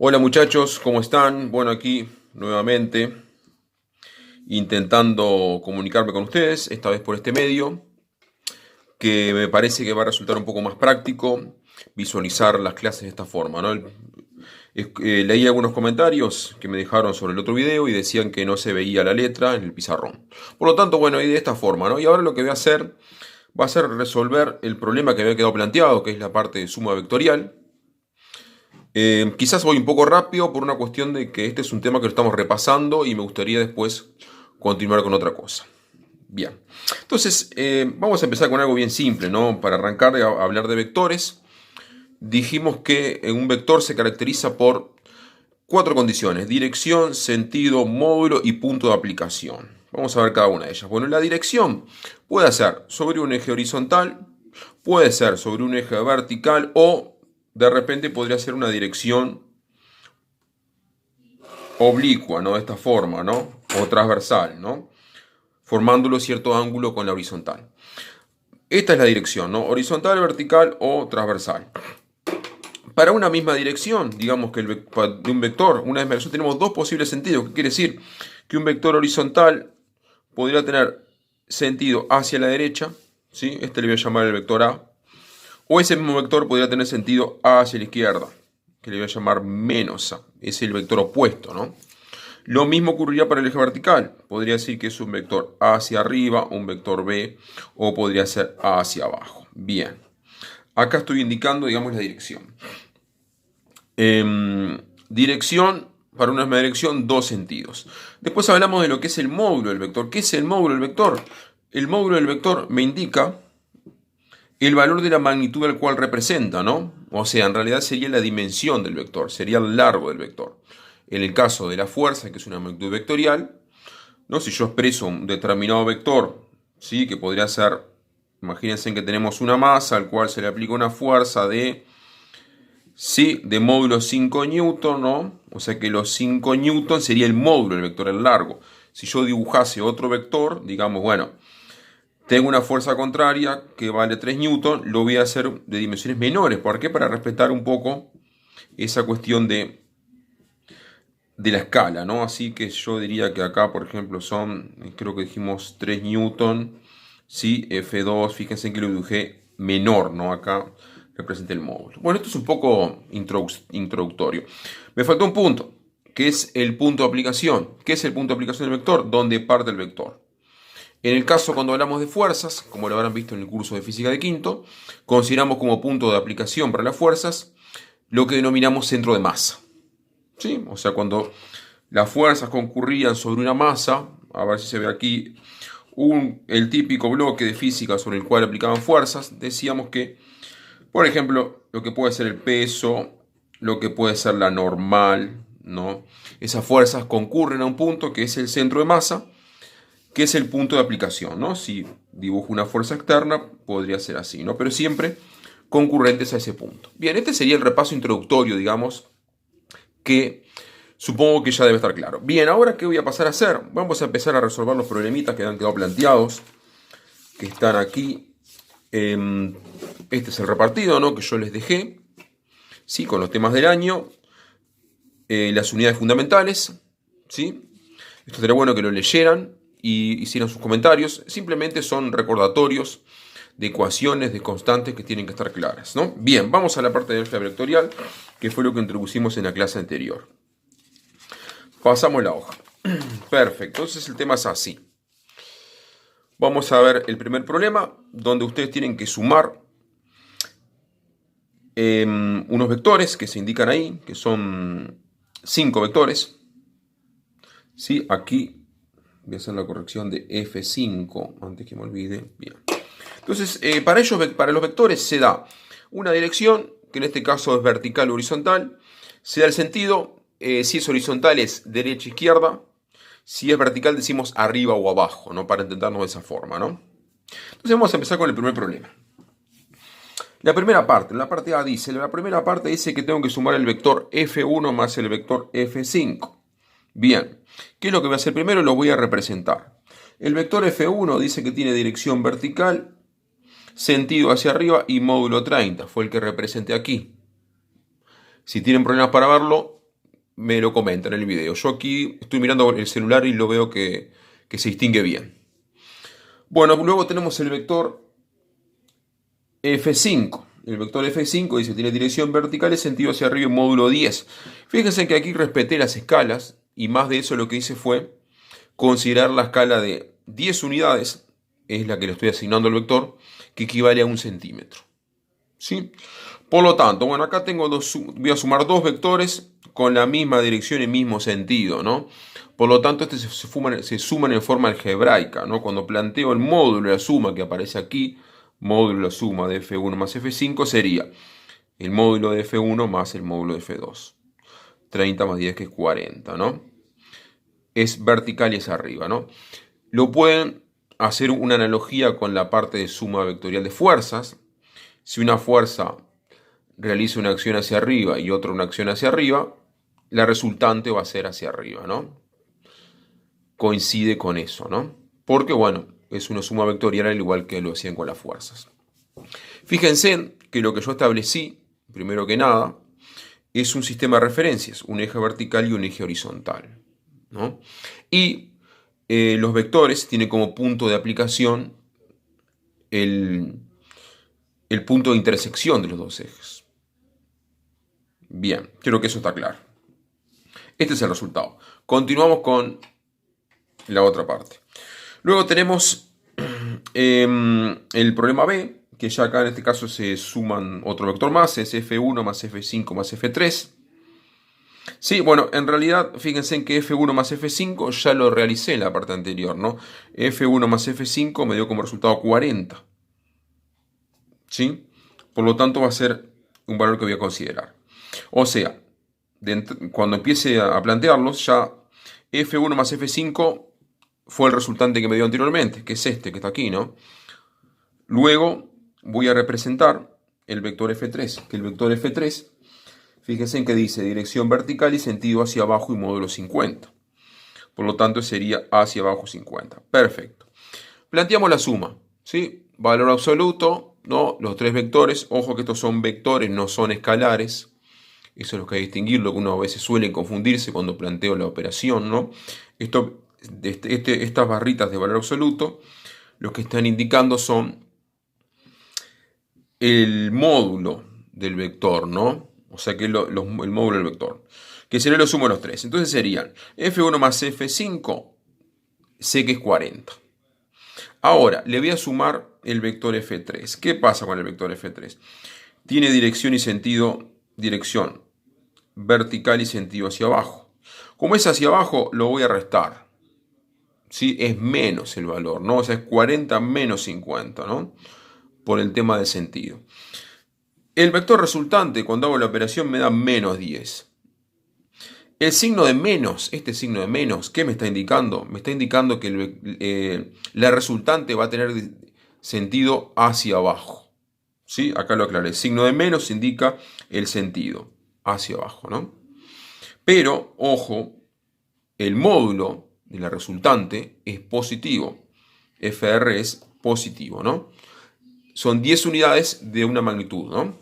Hola muchachos, ¿cómo están? Bueno, aquí nuevamente intentando comunicarme con ustedes, esta vez por este medio, que me parece que va a resultar un poco más práctico visualizar las clases de esta forma, ¿no? Leí algunos comentarios que me dejaron sobre el otro video y decían que no se veía la letra en el pizarrón. Por lo tanto, bueno, y de esta forma, ¿no? Y ahora lo que voy a hacer va a ser resolver el problema que había quedado planteado, que es la parte de suma vectorial. Quizás voy un poco rápido por una cuestión de que este es un tema que lo estamos repasando y me gustaría después continuar con otra cosa. Bien, entonces vamos a empezar con algo bien simple, ¿no? Para arrancar a hablar de vectores, dijimos que un vector se caracteriza por cuatro condiciones: dirección, sentido, módulo y punto de aplicación. Vamos a ver cada una de ellas. Bueno, la dirección puede ser sobre un eje horizontal, puede ser sobre un eje vertical o de repente podría ser una dirección oblicua, ¿no? De esta forma, ¿no? O transversal, ¿no? Formándolo cierto ángulo con la horizontal. Esta es la dirección, ¿no? Horizontal, vertical o transversal. Para una misma dirección, digamos que de un vector, una misma dirección, tenemos dos posibles sentidos. ¿Qué quiere decir? Que un vector horizontal podría tener sentido hacia la derecha, ¿sí? Este le voy a llamar el vector A. O ese mismo vector podría tener sentido hacia la izquierda, que le voy a llamar menos A. Es el vector opuesto, ¿no? Lo mismo ocurriría para el eje vertical. Podría decir que es un vector hacia arriba, un vector B, o podría ser hacia abajo. Bien. Acá estoy indicando, digamos, la dirección. Dirección, para una misma dirección, dos sentidos. Después hablamos de lo que es el módulo del vector. ¿Qué es el módulo del vector? El módulo del vector me indica el valor de la magnitud al cual representa, ¿no? O sea, en realidad sería la dimensión del vector, sería el largo del vector. En el caso de la fuerza, que es una magnitud vectorial, ¿no? Si yo expreso un determinado vector, ¿sí? Que podría ser, imagínense que tenemos una masa al cual se le aplica una fuerza de, ¿sí? De módulo 5 newton, ¿no? O sea que los 5 newton sería el módulo del vector, el largo. Si yo dibujase otro vector, digamos, bueno, tengo una fuerza contraria que vale 3 newton, lo voy a hacer de dimensiones menores. ¿Por qué? Para respetar un poco esa cuestión de la escala, ¿no? Así que yo diría que acá, por ejemplo, son, creo que dijimos 3 newton, ¿sí? F2, fíjense que lo dibujé menor, ¿no? Acá representa el módulo. Bueno, esto es un poco introductorio. Me faltó un punto, que es el punto de aplicación. ¿Qué es el punto de aplicación del vector? ¿Dónde parte el vector? En el caso cuando hablamos de fuerzas, como lo habrán visto en el curso de física de quinto, consideramos como punto de aplicación para las fuerzas lo que denominamos centro de masa. ¿Sí? O sea, cuando las fuerzas concurrían sobre una masa, a ver si se ve aquí, el típico bloque de física sobre el cual aplicaban fuerzas, decíamos que, por ejemplo, lo que puede ser el peso, lo que puede ser la normal, ¿no? Esas fuerzas concurren a un punto que es el centro de masa, que es el punto de aplicación, ¿no? Si dibujo una fuerza externa, podría ser así, ¿no? Pero siempre concurrentes a ese punto. Bien, este sería el repaso introductorio, digamos, que supongo que ya debe estar claro. Bien, ahora ¿qué voy a pasar a hacer? Vamos a empezar a resolver los problemitas que han quedado planteados, que están aquí. Este es el repartido, ¿no? Que yo les dejé, ¿sí? Con los temas del año, las unidades fundamentales, ¿sí? Esto sería bueno que lo leyeran y hicieran sus comentarios. Simplemente son recordatorios de ecuaciones, de constantes que tienen que estar claras, ¿no? Bien, vamos a la parte de álgebra vectorial, que fue lo que introducimos en la clase anterior. Pasamos la hoja. Perfecto, entonces el tema es así. Vamos a ver el primer problema, donde ustedes tienen que sumar unos vectores que se indican ahí, que son 5 vectores. ¿Sí? Aquí voy a hacer la corrección de F5, antes que me olvide. Bien. Entonces, para los vectores se da una dirección, que en este caso es vertical o horizontal. Se da el sentido, si es horizontal es derecha-izquierda. Si es vertical decimos arriba o abajo, ¿no? Para entendernos de esa forma, ¿no? Entonces vamos a empezar con el primer problema. La primera parte, la parte A dice, la primera parte dice que tengo que sumar el vector F1 más el vector F5. Bien, ¿qué es lo que voy a hacer primero? Lo voy a representar. El vector F1 dice que tiene dirección vertical, sentido hacia arriba y módulo 30. Fue el que representé aquí. Si tienen problemas para verlo, me lo comentan en el video. Yo aquí estoy mirando el celular y lo veo que se distingue bien. Bueno, luego tenemos el vector F5. El vector F5 dice tiene dirección vertical y sentido hacia arriba en módulo 10. Fíjense que aquí respeté las escalas y más de eso lo que hice fue considerar la escala de 10 unidades, es la que le estoy asignando al vector, que equivale a 1 centímetro. ¿Sí? Por lo tanto, bueno, acá tengo voy a sumar dos vectores con la misma dirección y mismo sentido, ¿no? Por lo tanto, se suman en forma algebraica, ¿no? Cuando planteo el módulo de la suma que aparece aquí, módulo de la suma de F1 más F5 sería el módulo de F1 más el módulo de F2. 30 más 10 que es 40, ¿no? Es vertical y es arriba, ¿no? Lo pueden hacer una analogía con la parte de suma vectorial de fuerzas. Si una fuerza realiza una acción hacia arriba y otra una acción hacia arriba, la resultante va a ser hacia arriba, ¿no? Coincide con eso, ¿no? Porque, bueno, es una suma vectorial al igual que lo hacían con las fuerzas. Fíjense que lo que yo establecí, primero que nada, es un sistema de referencias, un eje vertical y un eje horizontal, ¿no? Y los vectores tienen como punto de aplicación el punto de intersección de los dos ejes. Bien, creo que eso está claro. Este es el resultado. Continuamos con la otra parte. Luego tenemos el problema B, que ya acá en este caso se suman otro vector más, es F1 más F5 más F3. Sí, bueno, en realidad fíjense en que F1 más F5 ya lo realicé en la parte anterior, ¿no? F1 más F5 me dio como resultado 40. ¿Sí? Por lo tanto va a ser un valor que voy a considerar. O sea, cuando empiece a plantearlos, ya F1 más F5 fue el resultante que me dio anteriormente, que es este, que está aquí, ¿no? Luego voy a representar el vector F3, que el vector F3, fíjense en que dice dirección vertical y sentido hacia abajo y módulo 50. Por lo tanto sería hacia abajo 50. Perfecto. Planteamos la suma, ¿sí? Valor absoluto, ¿no? Los tres vectores, ojo que estos son vectores, no son escalares. Eso es lo que hay que distinguirlo, que uno a veces suele confundirse cuando planteo la operación, ¿no? Estas barritas de valor absoluto, lo que están indicando son el módulo del vector, ¿no? O sea que el módulo del vector. Que sería lo sumo de los tres. Entonces serían F1 más F5, sé que es 40. Ahora, le voy a sumar el vector F3. ¿Qué pasa con el vector F3? Tiene dirección y sentido, dirección vertical y sentido hacia abajo. Como es hacia abajo, lo voy a restar. ¿Sí? Es menos el valor, ¿no? O sea, es 40 menos 50, ¿no? Por el tema de sentido. El vector resultante, cuando hago la operación, me da menos 10. El signo de menos, este signo de menos, ¿qué me está indicando? Me está indicando que la resultante va a tener sentido hacia abajo. ¿Sí? Acá lo aclaré. El signo de menos indica el sentido hacia abajo, ¿no? Pero, ojo, el módulo de la resultante es positivo. FR es positivo, ¿no? Son 10 unidades de una magnitud, ¿no?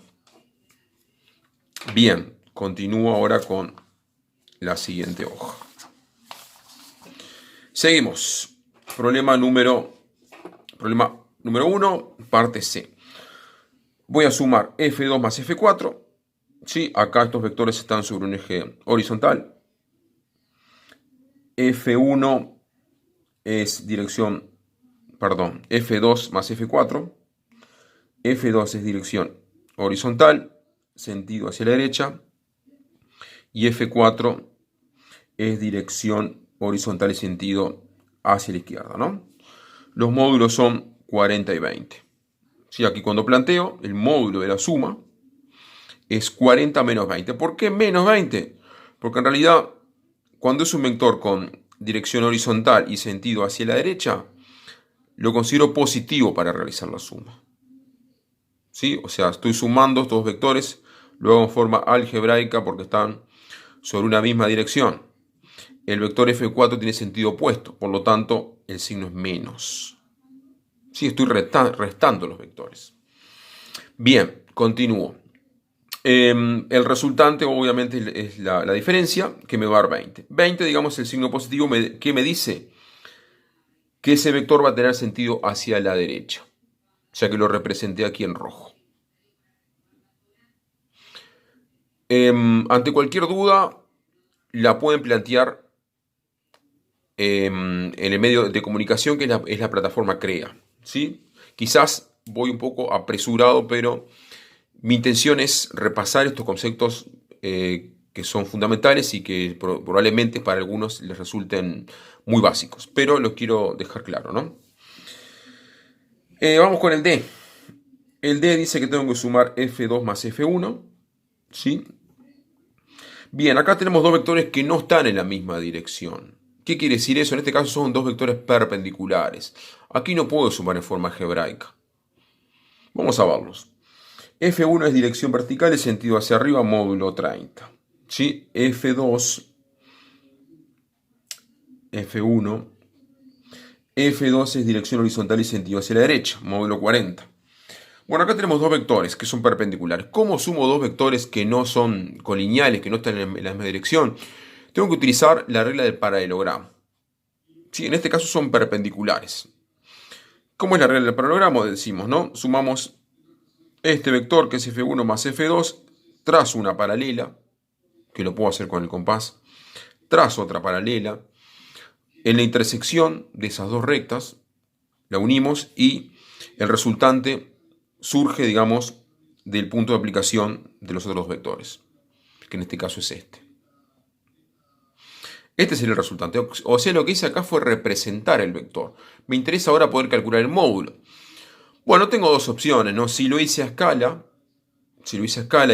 Bien, continúo ahora con la siguiente hoja. Seguimos. Problema número 1, parte C. Voy a sumar F2 más F4. ¿Sí? Acá estos vectores están sobre un eje horizontal. F1 es dirección, perdón, F2 más F4. F2 es dirección horizontal, sentido hacia la derecha. Y F4 es dirección horizontal y sentido hacia la izquierda, ¿no? Los módulos son 40 y 20. Sí, aquí cuando planteo el módulo de la suma es 40 menos 20. ¿Por qué menos 20? Porque en realidad cuando es un vector con dirección horizontal y sentido hacia la derecha, lo considero positivo para realizar la suma. ¿Sí? O sea, estoy sumando estos vectores, lo hago en forma algebraica porque están sobre una misma dirección. El vector F4 tiene sentido opuesto, por lo tanto el signo es menos. Sí, estoy restando los vectores. Bien, continúo. El resultante obviamente es la diferencia, que me va a dar 20. 20, digamos, el signo positivo que me dice que ese vector va a tener sentido hacia la derecha, ya que lo representé aquí en rojo. Ante cualquier duda, la pueden plantear en el medio de comunicación, que es la plataforma CREA, ¿sí? Quizás voy un poco apresurado, pero mi intención es repasar estos conceptos que son fundamentales y que probablemente para algunos les resulten muy básicos, pero los quiero dejar claro, ¿no? Vamos con el D. El D dice que tengo que sumar F2 más F1, ¿sí? Bien, acá tenemos dos vectores que no están en la misma dirección. ¿Qué quiere decir eso? En este caso son dos vectores perpendiculares. Aquí no puedo sumar en forma algebraica. Vamos a verlos. F1 es dirección vertical y sentido hacia arriba, módulo 30. ¿Sí? F2, F1, F2 es dirección horizontal y sentido hacia la derecha, módulo 40. Bueno, acá tenemos dos vectores que son perpendiculares. ¿Cómo sumo dos vectores que no son colineales, que no están en la misma dirección? Tengo que utilizar la regla del paralelogramo. Sí, en este caso son perpendiculares. ¿Cómo es la regla del paralelogramo? Decimos, ¿no? Sumamos este vector, que es F1 más F2, trazo una paralela, que lo puedo hacer con el compás, trazo otra paralela. En la intersección de esas dos rectas, la unimos y el resultante surge, digamos, del punto de aplicación de los otros dos vectores, que en este caso es este. Este sería el resultante. O sea, lo que hice acá fue representar el vector. Me interesa ahora poder calcular el módulo. Bueno, tengo dos opciones, ¿no? Si lo hice a escala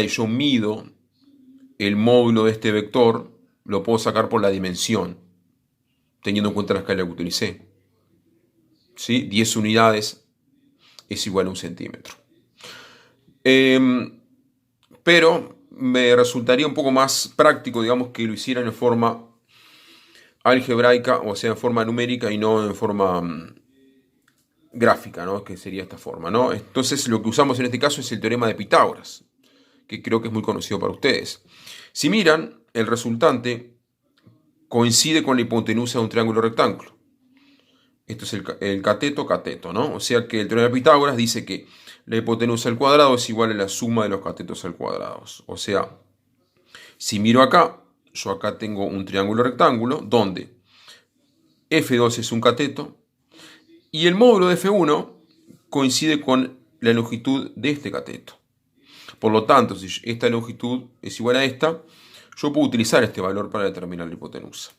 y yo mido el módulo de este vector, lo puedo sacar por la dimensión, teniendo en cuenta la escala que utilicé. ¿Sí? 10 unidades es igual a 1 centímetro. Pero me resultaría un poco más práctico, digamos, que lo hicieran en forma algebraica, o sea, en forma numérica y no en forma gráfica, ¿no? Que sería esta forma, ¿no? Entonces, lo que usamos en este caso es el teorema de Pitágoras, que creo que es muy conocido para ustedes. Si miran, el resultante coincide con la hipotenusa de un triángulo rectángulo. Esto es el cateto, ¿no? O sea que el teorema de Pitágoras dice que la hipotenusa al cuadrado es igual a la suma de los catetos al cuadrado. O sea, si miro acá, yo acá tengo un triángulo rectángulo donde F2 es un cateto y el módulo de F1 coincide con la longitud de este cateto. Por lo tanto, si esta longitud es igual a esta, yo puedo utilizar este valor para determinar la hipotenusa.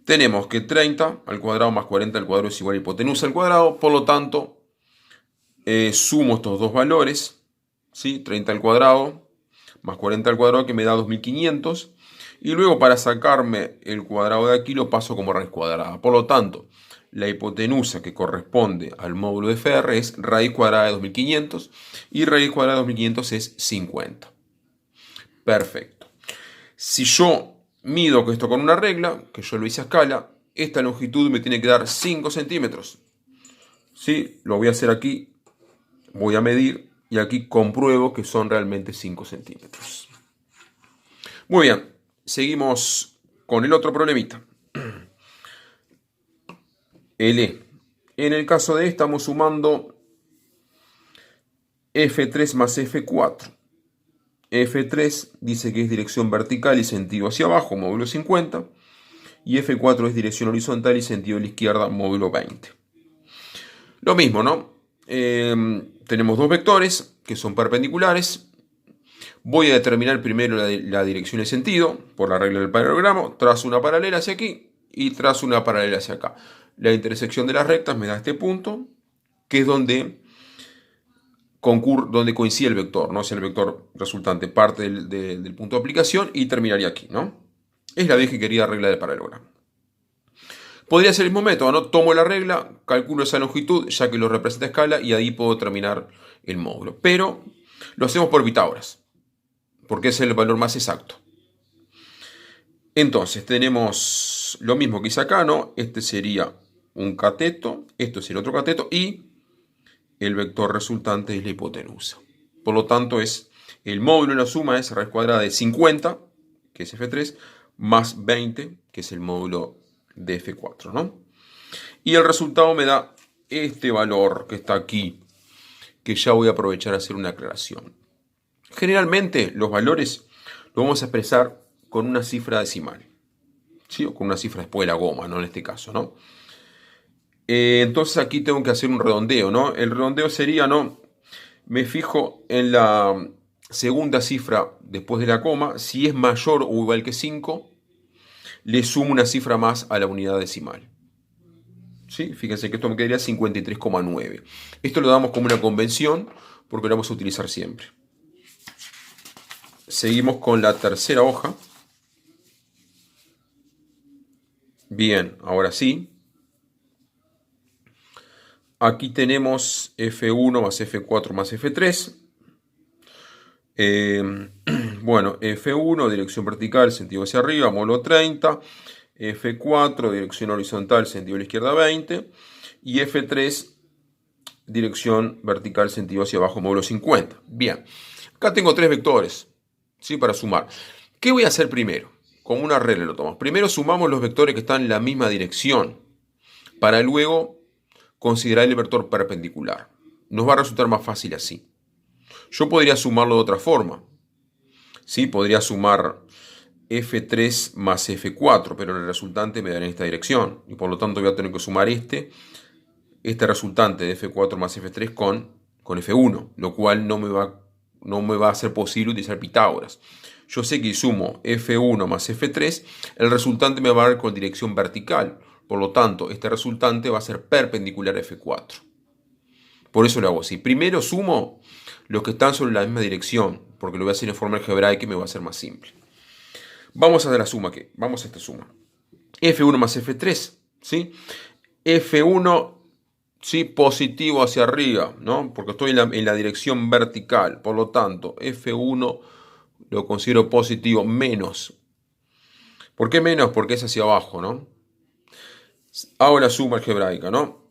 Tenemos que 30 al cuadrado más 40 al cuadrado es igual a hipotenusa al cuadrado, por lo tanto, sumo estos dos valores, ¿sí? 30 al cuadrado más 40 al cuadrado, que me da 2500, y luego para sacarme el cuadrado de aquí lo paso como raíz cuadrada. Por lo tanto, la hipotenusa que corresponde al módulo de FR es raíz cuadrada de 2500, y raíz cuadrada de 2500 es 50. Perfecto. Si yo mido esto con una regla, que yo lo hice a escala, esta longitud me tiene que dar 5 centímetros. ¿Sí? Lo voy a hacer aquí, voy a medir y aquí compruebo que son realmente 5 centímetros. Muy bien, seguimos con el otro problemita. El E. En el caso de E estamos sumando F3 más F4. F3 dice que es dirección vertical y sentido hacia abajo, módulo 50. Y F4 es dirección horizontal y sentido a la izquierda, módulo 20. Lo mismo, ¿no? Tenemos dos vectores que son perpendiculares. Voy a determinar primero la dirección y el sentido por la regla del paralelogramo. Trazo una paralela hacia aquí y trazo una paralela hacia acá. La intersección de las rectas me da este punto, que es donde coincide el vector, ¿no? O sea, el vector resultante parte del punto de aplicación y terminaría aquí, ¿no? Es la vieja y querida regla del paralelogramo. Podría ser el mismo método, ¿no? Tomo la regla, calculo esa longitud, ya que lo representa a escala, y ahí puedo terminar el módulo. Pero lo hacemos por Pitágoras, porque es el valor más exacto. Entonces, tenemos lo mismo que hice acá, ¿no? Este sería un cateto, esto sería otro cateto, y el vector resultante es la hipotenusa. Por lo tanto, es El módulo de la suma es raíz cuadrada de 50, que es F3, más 20, que es el módulo de F4, ¿no? Y el resultado me da este valor que está aquí, que ya voy a aprovechar a hacer una aclaración. Generalmente los valores los vamos a expresar con una cifra decimal, ¿sí? O con una cifra después de la goma, ¿no? En este caso, ¿no? Entonces aquí tengo que hacer un redondeo, ¿no? El redondeo sería, ¿no? Me fijo en la segunda cifra después de la coma. Si es mayor o igual que 5, le sumo una cifra más a la unidad decimal. ¿Sí? Fíjense que esto me quedaría 53,9. Esto lo damos como una convención porque lo vamos a utilizar siempre. Seguimos con la tercera hoja. Bien, ahora sí. Aquí tenemos F1 más F4 más F3. Bueno, F1, dirección vertical, sentido hacia arriba, módulo 30. F4, dirección horizontal, sentido a la izquierda, 20. Y F3, dirección vertical, sentido hacia abajo, módulo 50. Bien, acá tengo tres vectores, ¿sí? Para sumar. ¿Qué voy a hacer primero? Como una regla lo tomamos. Primero sumamos los vectores que están en la misma dirección, para luego considerar el vector perpendicular. Nos va a resultar más fácil así. Yo podría sumarlo de otra forma. ¿Sí? Podría sumar F3 más F4, pero el resultante me dará en esta dirección. Y por lo tanto voy a tener que sumar este resultante de F4 más F3 con F1, lo cual no me va a ser posible utilizar Pitágoras. Yo sé que si sumo F1 más F3, el resultante me va a dar con dirección vertical. Por lo tanto, este resultante va a ser perpendicular a F4. Por eso lo hago así. Primero sumo los que están sobre la misma dirección, porque lo voy a hacer en forma algebraica y me va a ser más simple. Vamos a hacer la suma. Vamos a esta suma. F1 más F3, ¿sí? F1, ¿sí? Positivo hacia arriba, ¿no? Porque estoy en la dirección vertical. Por lo tanto, F1 lo considero positivo menos. ¿Por qué menos? Porque es hacia abajo, ¿no? Hago la suma algebraica, ¿no?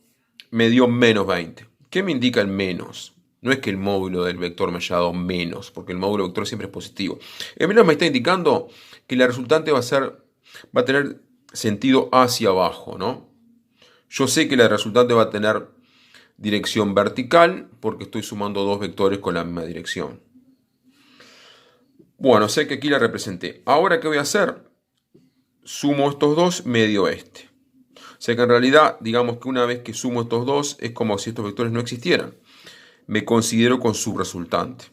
Me dio menos 20. ¿Qué me indica el menos? No es que el módulo del vector me haya dado menos, porque el módulo del vector siempre es positivo. El menos me está indicando que la resultante va a tener sentido hacia abajo, ¿no? Yo sé que la resultante va a tener dirección vertical porque estoy sumando dos vectores con la misma dirección. Bueno, sé que aquí la representé. Ahora, ¿qué voy a hacer? Sumo estos dos, me dio este. O sea que en realidad, digamos que una vez que sumo estos dos, es como si estos vectores no existieran. Me considero con su resultante,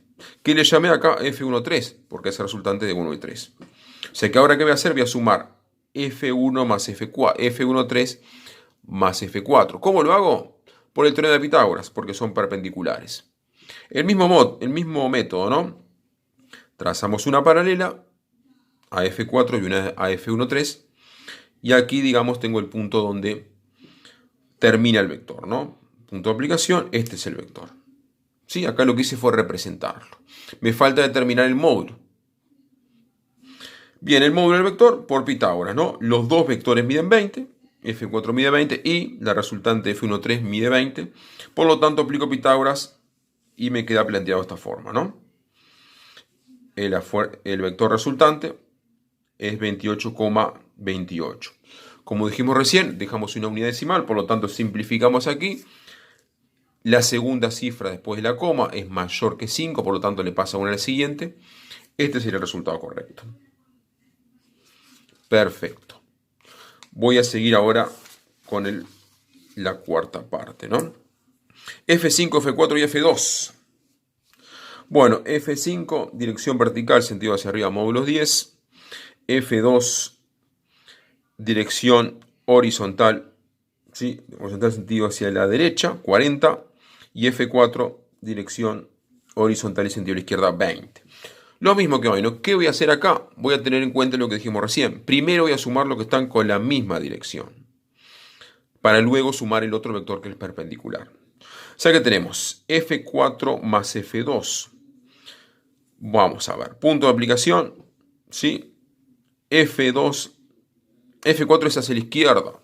que le llamé acá F1,3, porque es el resultante de 1 y 3. O sea que ahora, ¿qué voy a hacer? Voy a sumar F1 más F4, F1,3 más F4. ¿Cómo lo hago? Por el teorema de Pitágoras, porque son perpendiculares. El mismo método, ¿no? Trazamos una paralela a F4 y una a F1,3. Y aquí, digamos, tengo el punto donde termina el vector, ¿no? Punto de aplicación, este es el vector. ¿Sí? Acá lo que hice fue representarlo. Me falta determinar el módulo. Bien, el módulo del vector por Pitágoras, ¿no? Los dos vectores miden 20, F4 mide 20 y la resultante F1,3 mide 20. Por lo tanto, aplico Pitágoras y me queda planteado de esta forma, ¿no? El vector resultante es 28,28. Como dijimos recién, dejamos una unidad decimal, por lo tanto simplificamos aquí. La segunda cifra después de la coma es mayor que 5, por lo tanto le pasa una al siguiente. Este sería el resultado correcto. Perfecto. Voy a seguir ahora con la cuarta parte, ¿no? F5, F4 y F2. Bueno, F5, dirección vertical, sentido hacia arriba, módulos 10. F2, dirección horizontal, ¿sí? Horizontal sentido hacia la derecha, 40. Y F4, dirección horizontal y sentido a la izquierda, 20. Lo mismo que hoy, ¿no? ¿Qué voy a hacer acá? Voy a tener en cuenta lo que dijimos recién. Primero voy a sumar lo que están con la misma dirección, para luego sumar el otro vector que es perpendicular. O sea que tenemos F4 más F2. Vamos a ver. Punto de aplicación, ¿sí? F4 es hacia la izquierda.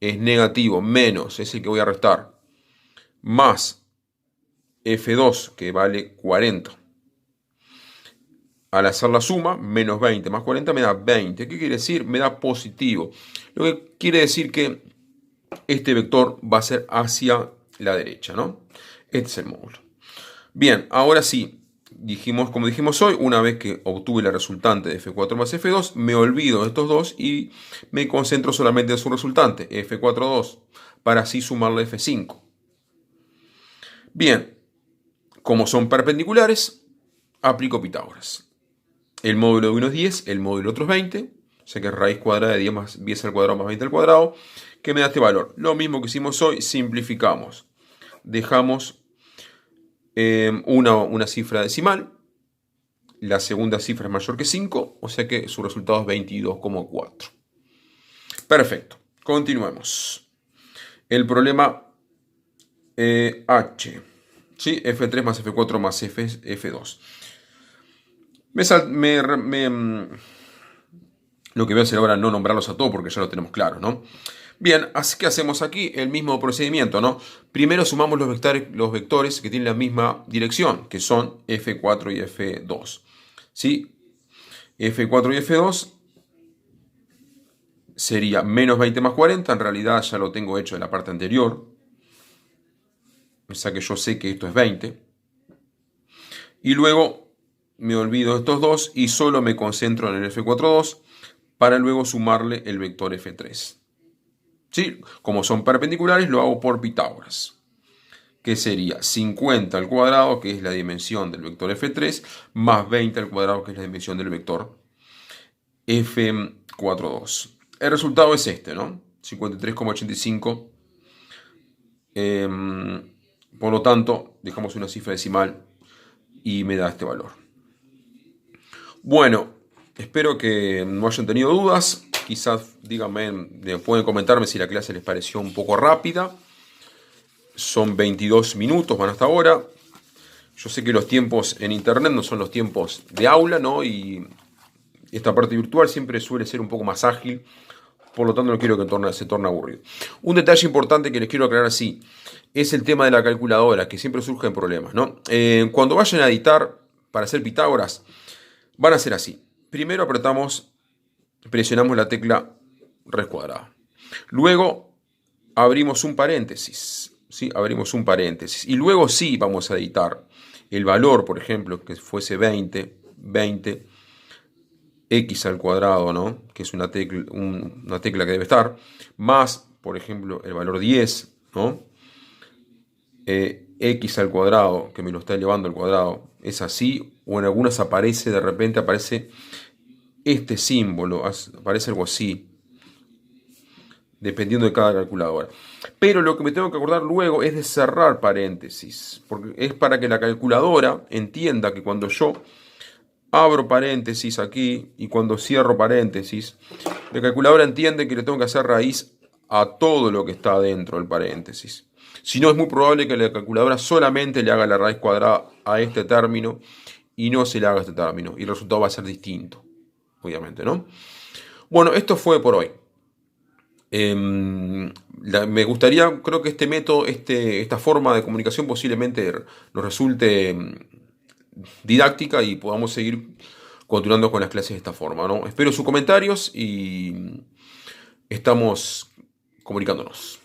Es negativo, menos, es el que voy a restar. Más F2, que vale 40. al hacer la suma, menos 20 más 40 me da 20. ¿Qué quiere decir? Me da positivo. Lo que quiere decir que este vector va a ser hacia la derecha, ¿no? Este es el módulo. Bien, ahora sí, como dijimos hoy, una vez que obtuve la resultante de F4 más F2, me olvido de estos dos y me concentro solamente en su resultante, F4,2, para así sumarle F5. Bien, como son perpendiculares, aplico Pitágoras. El módulo de uno es 10, el módulo otro es 20, o sea que es raíz cuadrada de 10 al cuadrado más 20 al cuadrado, que me da este valor. Lo mismo que hicimos hoy, simplificamos. Dejamos una cifra decimal, la segunda cifra es mayor que 5, o sea que su resultado es 22,4. Perfecto, continuemos. El problema H, ¿sí? F3 más F4 más F2. Lo que voy a hacer ahora es no nombrarlos a todos porque ya lo tenemos claro, ¿no? Bien, así que hacemos aquí el mismo procedimiento, ¿no? Primero sumamos los vectores que tienen la misma dirección, que son F4 y F2. ¿Sí? F4 y F2 sería menos 20 más 40, en realidad ya lo tengo hecho en la parte anterior. O sea que yo sé que esto es 20. Y luego me olvido de estos dos y solo me concentro en el F4,2 para luego sumarle el vector F3. ¿Sí? Como son perpendiculares, lo hago por Pitágoras, que sería 50 al cuadrado, que es la dimensión del vector F3, más 20 al cuadrado, que es la dimensión del vector F4,2. El resultado es este, ¿no? 53,85. Por lo tanto, dejamos una cifra decimal y me da este valor. Bueno, espero que no hayan tenido dudas. Quizás díganme, pueden comentarme si la clase les pareció un poco rápida. Son 22 minutos, van hasta ahora. Yo sé que los tiempos en internet no son los tiempos de aula, ¿no? Y esta parte virtual siempre suele ser un poco más ágil. Por lo tanto, no quiero que se torne aburrido. Un detalle importante que les quiero aclarar así es el tema de la calculadora, que siempre surgen problemas, ¿no? Cuando vayan a editar para hacer Pitágoras, van a ser así. Primero presionamos la tecla raíz cuadrada. Luego abrimos un paréntesis, ¿sí? Abrimos un paréntesis. Y luego sí vamos a editar el valor, por ejemplo, que fuese 20, x al cuadrado, ¿no? Que es una tecla que debe estar, más, por ejemplo, el valor 10, ¿no? X al cuadrado, que me lo está elevando al cuadrado, es así, o en algunas de repente aparece este símbolo, aparece algo así, dependiendo de cada calculadora. Pero lo que me tengo que acordar luego es de cerrar paréntesis, porque es para que la calculadora entienda que cuando yo abro paréntesis aquí y cuando cierro paréntesis, la calculadora entiende que le tengo que hacer raíz a todo lo que está dentro del paréntesis. Si no, es muy probable que la calculadora solamente le haga la raíz cuadrada a este término y no se le haga a este término. Y el resultado va a ser distinto, obviamente, ¿no? Bueno, esto fue por hoy. Me gustaría, creo que este método, esta forma de comunicación posiblemente nos resulte didáctica y podamos seguir continuando con las clases de esta forma, ¿no? Espero sus comentarios y estamos comunicándonos.